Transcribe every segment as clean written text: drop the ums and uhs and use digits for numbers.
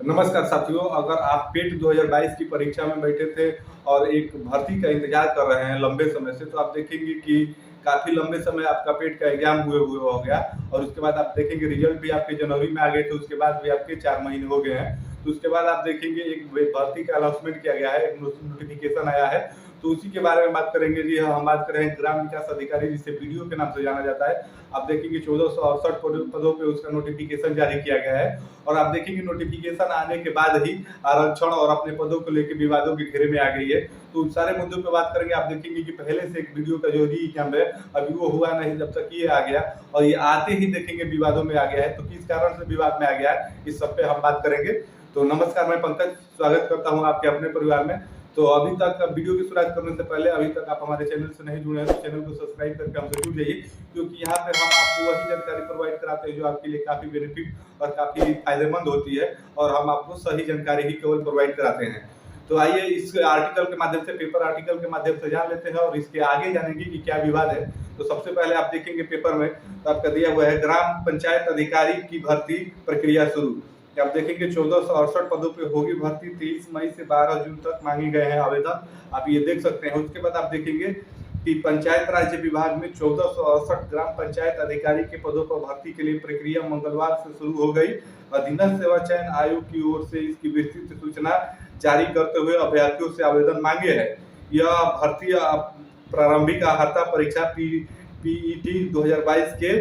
नमस्कार साथियों, अगर आप पेट 2022 की परीक्षा में बैठे थे और एक भर्ती का इंतजार कर रहे हैं लंबे समय से, तो आप देखेंगे कि काफ़ी लंबे समय आपका पेट का एग्जाम हुए हुए हो गया और उसके बाद आप देखेंगे रिजल्ट भी आपके जनवरी में आ गए थे, उसके बाद भी आपके 4 महीने हो गए हैं। तो उसके बाद आप देखेंगे एक भर्ती का अनाउंसमेंट किया गया है, एक नोटिफिकेशन आया है, तो उसी के बारे में बात करेंगे। जी हाँ, हम बात कर रहे हैं ग्राम विकास अधिकारी, जिसे बीडीओ के नाम से जाना जाता है। आप देखेंगे 1468 पदों पे उसका नोटिफिकेशन जारी किया गया है और आप देखेंगे नोटिफिकेशन आने के बाद ही आरक्षण और अपने पदों को लेकर विवादों के घेरे में आ गई है। तो उन सारे मुद्दों पर बात करेंगे। आप देखेंगे कि पहले से एक वीडियो का जो री एग्जाम है अभी वो हुआ नहीं, जब तक ये आ गया और ये आते ही देखेंगे विवादों में आ गया है। तो किस कारण से विवाद में आ गया है, इस सब पे हम बात करेंगे। तो नमस्कार, मैं पंकज स्वागत करता हूँ आपके अपने परिवार में। तो अभी तक वीडियो की शुरुआत करने से पहले अभी तक आप हमारे चैनल से नहीं जुड़े हैं तो चैनल को सब्सक्राइब करके हमसे जुड़ जाइए, क्योंकि यहाँ पे हम आपको वही जानकारी प्रोवाइड कराते हैं जो आपके लिए काफ़ी बेनिफिट और काफ़ी फायदेमंद होती है और हम आपको सही जानकारी ही केवल प्रोवाइड कराते हैं। तो आइए इस आर्टिकल के माध्यम से, पेपर आर्टिकल के माध्यम से जान लेते हैं और इसके आगे जानेंगे कि क्या विवाद है। तो सबसे पहले आप देखेंगे पेपर में तो आपका दिया हुआ है ग्राम पंचायत अधिकारी की भर्ती प्रक्रिया शुरू। आप देखेंगे 1468 पदों पे होगी भर्ती। 23 मई से 12 जून तक मांगे गए हैं आवेदन, आप ये देख सकते हैं। उसके बाद आप देखेंगे कि पंचायत राज्य विभाग में 1468 ग्राम पंचायत अधिकारी के पदों पर भर्ती के लिए प्रक्रिया मंगलवार से शुरू हो गई। अधीनस्थ सेवा चयन आयोग की ओर से इसकी विस्तृत सूचना जारी करते हुए अभ्यर्थियों से आवेदन मांगे हैं। यह भर्ती प्रारंभिक अर्हता परीक्षा पीईटी 2022 के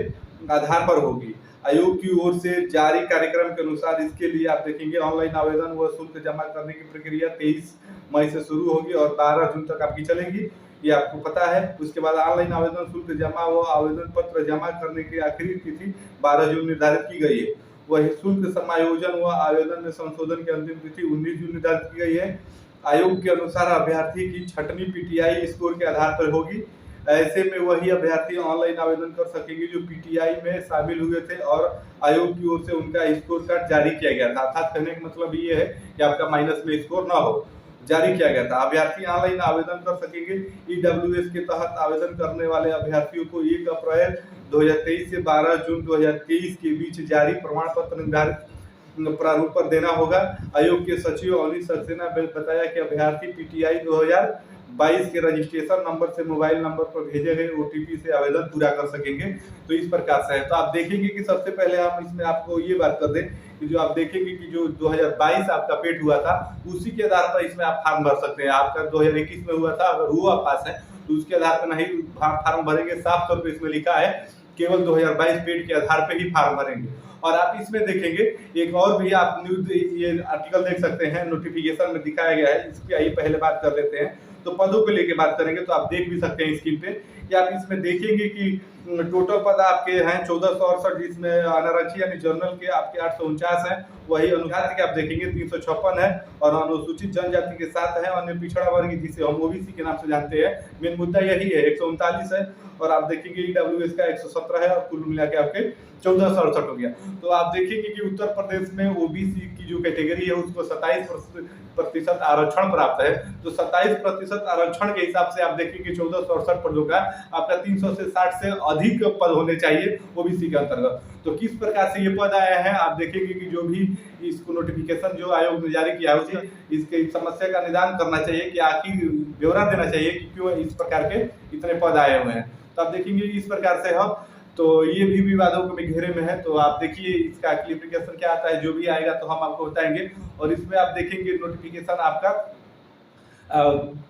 आधार पर होगी। आयोग की ओर से जारी कार्यक्रम के अनुसार इसके लिए आप देखेंगे ऑनलाइन आवेदन व शुल्क जमा करने की प्रक्रिया 23 मई से शुरू होगी और 12 जून तक आपकी चलेगी, ये आपको पता है। उसके बाद ऑनलाइन आवेदन शुल्क जमा व आवेदन पत्र जमा करने की आखिरी तिथि 12 जून निर्धारित की गई है। वही शुल्क समायोजन व आवेदन में संशोधन की अंतिम तिथि 19 जून निर्धारित की गई है। आयोग के अनुसार अभ्यर्थी की छठवीं पीटीआई स्कोर के आधार पर होगी। ऐसे में वही अभ्यर्थी ऑनलाइन आवेदन कर सकेंगे जो पीटीआई में शामिल हुए थे और आयोग की ओर से उनका स्कोर कार्ड जारी किया गया था। अर्थात कहने का मतलब ये है कि आपका माइनस में स्कोर ना हो, जारी किया गया था। अभ्यर्थी ऑनलाइन आवेदन कर सकेंगे। ईडब्ल्यूएस के तहत आवेदन करने वाले अभ्यर्थियों को 1 अप्रैल 2023 से 12 जून 2023 के बीच जारी प्रमाण पत्र निर्धारित प्रारूप पर देना होगा। आयोग के सचिव अनिल सक्सेना ने बताया कि अभ्यर्थी पीटीआई 2022 के रजिस्ट्रेशन नंबर से मोबाइल नंबर पर भेजे गए ओटीपी से आवेदन पूरा कर सकेंगे। तो इस प्रकार से है। तो आप देखेंगे कि सबसे पहले हम इसमें आपको ये बात कर दें कि जो आप देखेंगे कि जो 2022 आपका पेट हुआ था उसी के आधार पर इसमें आप फॉर्म भर सकते हैं। आपका 2021 में हुआ था, अगर वो आप पास है तो उसके आधार पर नहीं फॉर्म भरेंगे। साफ तौर पर इसमें लिखा है केवल 2022 पेट के आधार पर ही फॉर्म भरेंगे। और आप इसमें देखेंगे एक और भी आप न्यूज ये आर्टिकल देख सकते हैं, नोटिफिकेशन में दिखाया गया है। इसकी आइए पहले बात कर लेते हैं। तो पदों को लेके बात करेंगे तो आप देख भी सकते हैं स्क्रीन पे कि आप इसमें देखेंगे कि टोटल पद आपके हैं 1468, जिसमें अनारक्षी यानी जनरल के आपके 849 हैं। वही अनुसूचित के आप देखेंगे 356 है और अनुसूचित जनजाति के 7 है। अन्य पिछड़ा वर्ग जिसे हम ओबीसी के नाम से जानते हैं, मेन मुद्दा यही है, 139 है। और आप देखेंगे ईडब्ल्यूएस का 117 है और कुल मिला के आपके 1468 हो गया। तो आप देखेंगे कि उत्तर प्रदेश में ओबीसी की जो कैटेगरी है उसको 27% आरक्षण प्राप्त है। तो 27% आरक्षण के हिसाब से आप देखेंगे 1468 पदों का आपका 300 से 60 से अधिक पद होने चाहिए ओबीसी के अंतर्गत। तो किस प्रकार से ये पद आए हैं आप देखेंगे कि जो भी इसको नोटिफिकेशन जो आयोग ने जारी किया है उसे इसके समस्या का निदान करना चाहिए कि आखिर ब्यौरा देना चाहिए कि क्यों इस प्रकार के इतने पद आए हुए हैं। तो आप देखेंगे इस प्रकार से हम तो ये भी विवादों के घेरे में है। तो आप देखिए इसका क्लियरिफिकेशन क्या आता है, जो भी आएगा तो हम आपको बताएंगे। और इसमें आप देखेंगे नोटिफिकेशन आपका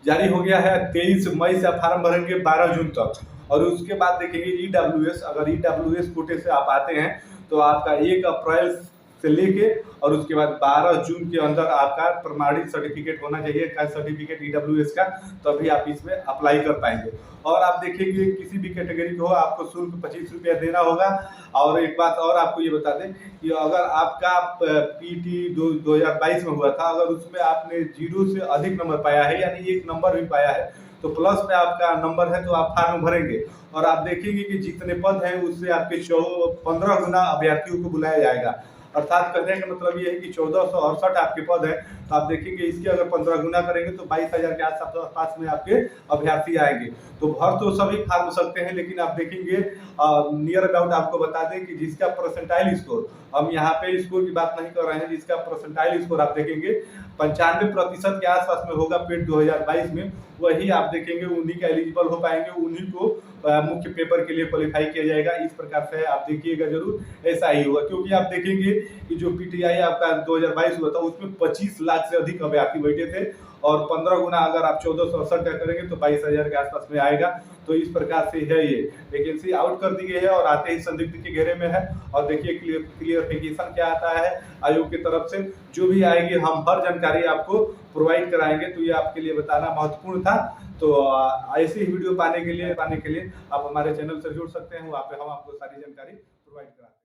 जारी हो गया है 23 मई से आप फॉर्म भरेंगे 12 जून तक। और उसके बाद देखेंगे ईडब्ल्यूएस, अगर ईडब्ल्यूएस कोटे से आप आते हैं तो आपका 1 अप्रैल से लेके और उसके बाद 12 जून के अंदर आपका प्रमाणित सर्टिफिकेट होना चाहिए, कास्ट सर्टिफिकेट ईडब्ल्यूएस का, तभी आप इसमें अप्लाई कर पाएंगे। और आप देखेंगे किसी भी कैटेगरी को आपको शुल्क 25 रुपया देना होगा। और एक बात और आपको ये बता दें कि अगर आपका पीटी 2022 में हुआ था, अगर उसमें आपने 0 से अधिक नंबर पाया है यानी 1 नंबर भी पाया है तो प्लस में आपका नंबर है तो आप फॉर्म भरेंगे। और आप देखेंगे कि जितने पद हैं उससे आपके 15 गुना अभ्यर्थियों को बुलाया जाएगा। अर्थात कहने का मतलब ये है कि 1468 आपके पद है। तो आप देखेंगे इसके अगर 15 गुना करेंगे तो 22,000 के आसपास में आपके अभ्यर्थी आएंगे। तो भर तो सभी फार्म सकते हैं, लेकिन आप देखेंगे नियर अबाउट आपको बता दें कि जिसका परसेंटाइल स्कोर, हम यहाँ पे स्कोर की बात नहीं कर रहे हैं, जिसका परसेंटाइल स्कोर आप देखेंगे 95% के आसपास में होगा पेट 2022 में, वही आप देखेंगे उन्हीं का एलिजिबल हो पाएंगे, उन्हीं को मुख्य पेपर के लिए क्वालिफाई किया जाएगा। इस प्रकार से आप देखिएगा जरूर ऐसा ही होगा, क्योंकि आप देखेंगे कि जो पीटीआई आपका 2022 हुआ था उसमें 25 लाख से अधिक अभ्यर्थी बैठे थे, और 15 गुना अगर आप 1468 का करेंगे तो 22,000 के आसपास में आएगा। तो इस प्रकार से है, ये वैकेंसी आउट कर दी गई है और आते ही संदिग्ध के घेरे में है। और देखिए क्लियरिफिकेशन क्या आता है आयोग की तरफ से, जो भी आएगी हम हर जानकारी आपको प्रोवाइड कराएंगे। तो ये आपके लिए बताना महत्वपूर्ण था। तो ऐसे ही वीडियो पाने के लिए आप हमारे चैनल से जुड़ सकते हैं, वहाँ पे हम आपको सारी जानकारी प्रोवाइड कराते हैं।